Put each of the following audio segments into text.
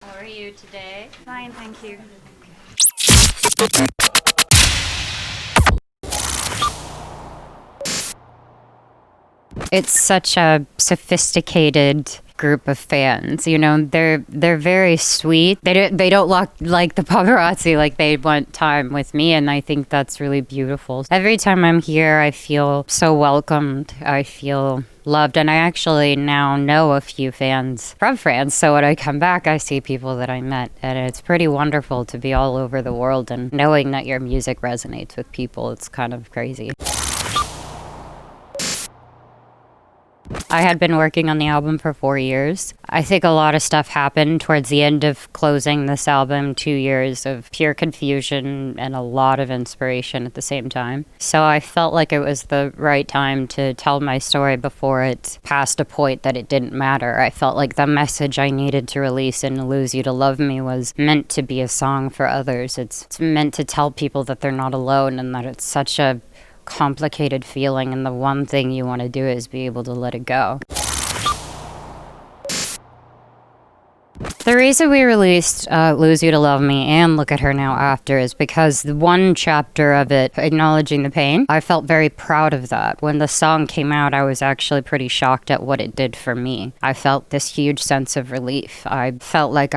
How are you today? Fine, thank you. It's such a sophisticated group of fans. You know, they're very sweet. They don't like the paparazzi. Like, they want time with me, and I think that's really beautiful. Every time I'm here, I feel so welcomed. I feel loved, and I actually now know a few fans from France. So when I come back, I see people that I met, and it's pretty wonderful to be all over the world and knowing that your music resonates with people. It's kind of crazy. I had been working on the album for 4 years. I think a lot of stuff happened towards the end of closing this album, 2 years of pure confusion and a lot of inspiration at the same time. So I felt like it was the right time to tell my story before it passed a point that it didn't matter. I felt like the message I needed to release in Lose You to Love Me was meant to be a song for others. It's meant to tell people that they're not alone and that it's such a complicated feeling, and the one thing you want to do is be able to let it go. The reason we released Lose You to Love Me and Look at Her Now After is because the one chapter of it, Acknowledging the Pain, I felt very proud of that. When the song came out, I was actually pretty shocked at what it did for me. I felt this huge sense of relief. I felt like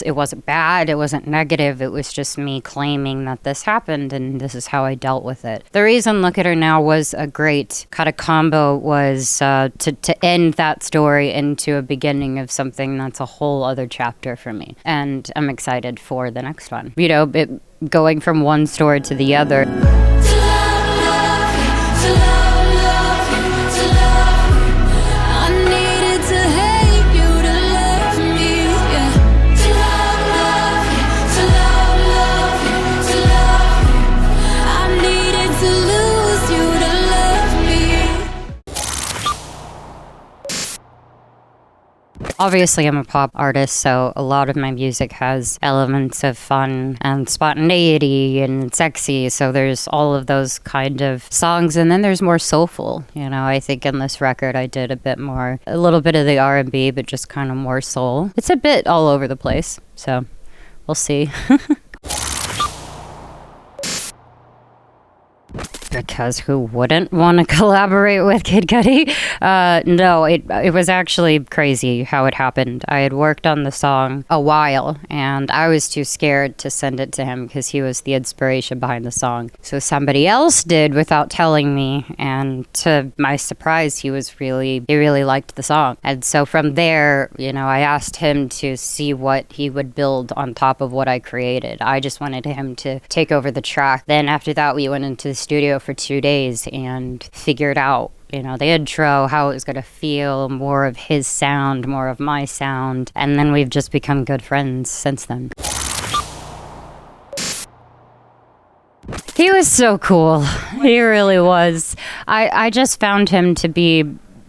it wasn't bad, it wasn't negative, it was just me claiming that this happened and this is how I dealt with it. The reason Look at Her Now was a great kind of combo was to end that story into a beginning of something that's a whole other chapter for me. And I'm excited for the next one. You know, going from one story to the other. Obviously, I'm a pop artist, so a lot of my music has elements of fun and spontaneity and sexy. So there's all of those kind of songs, and then there's more soulful. You know, I think in this record I did a little bit of the R&B, but just kind of more soul. It's a bit all over the place, so we'll see. Because who wouldn't want to collaborate with Kid Cudi? No, it was actually crazy how it happened. I had worked on the song a while, and I was too scared to send it to him because he was the inspiration behind the song. So somebody else did without telling me, and to my surprise, he really liked the song. And so from there, you know, I asked him to see what he would build on top of what I created. I just wanted him to take over the track. Then after that, we went into the studio for 2 days and figured out, you know, the intro, how it was going to feel, more of his sound, more of my sound, and then we've just become good friends since then. He was so cool. He really was. I just found him to be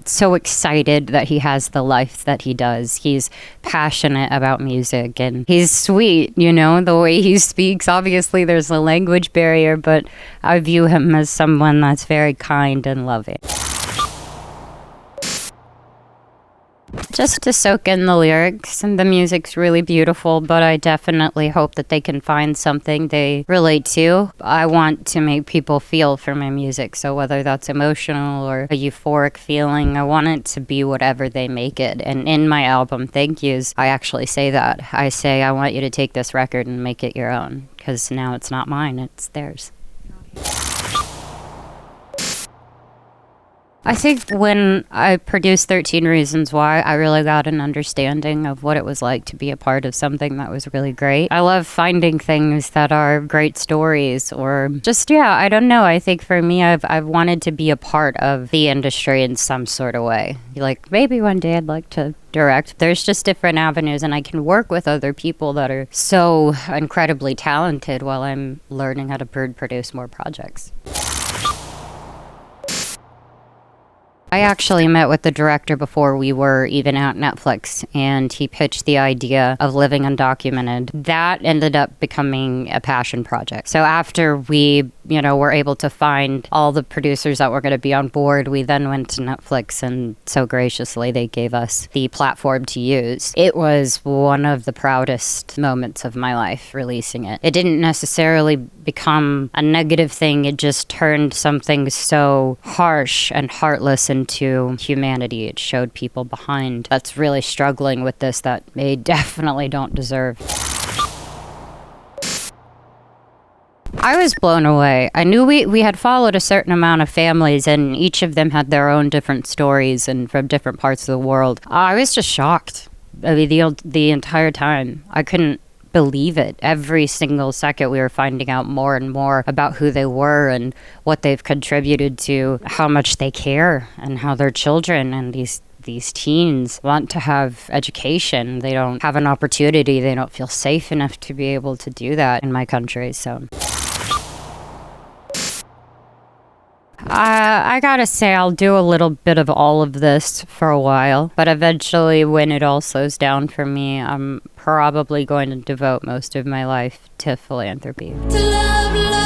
so excited that he has the life that he does. He's passionate about music and he's sweet, you know, the way he speaks. Obviously there's a language barrier, but I view him as someone that's very kind and loving. Just to soak in the lyrics, and the music's really beautiful, but I definitely hope that they can find something they relate to. I want to make people feel for my music, so whether that's emotional or a euphoric feeling, I want it to be whatever they make it. And in my album, Thank Yous, I actually say that. I say, I want you to take this record and make it your own, because now it's not mine, it's theirs. I think when I produced 13 Reasons Why, I really got an understanding of what it was like to be a part of something that was really great. I love finding things that are great stories, or just, I don't know. I think for me, I've wanted to be a part of the industry in some sort of way. Like, maybe one day I'd like to direct. There's just different avenues, and I can work with other people that are so incredibly talented while I'm learning how to produce more projects. I actually met with the director before we were even at Netflix, and he pitched the idea of living undocumented. That ended up becoming a passion project. So after we, were able to find all the producers that were going to be on board, we then went to Netflix, and so graciously they gave us the platform to use. It was one of the proudest moments of my life releasing it. It didn't necessarily become a negative thing. It just turned something so harsh and heartless into humanity. It showed people behind that's really struggling with this that they definitely don't deserve. I was blown away. I knew we had followed a certain amount of families, and each of them had their own different stories and from different parts of the world. I was just shocked. I mean, the entire time. I couldn't believe it. Every single second we were finding out more and more about who they were and what they've contributed to, how much they care, and how their children and these teens want to have education. They don't have an opportunity. They don't feel safe enough to be able to do that in my country. So I gotta say, I'll do a little bit of all of this for a while, but eventually when it all slows down for me, I'm probably going to devote most of my life to philanthropy. To love, love.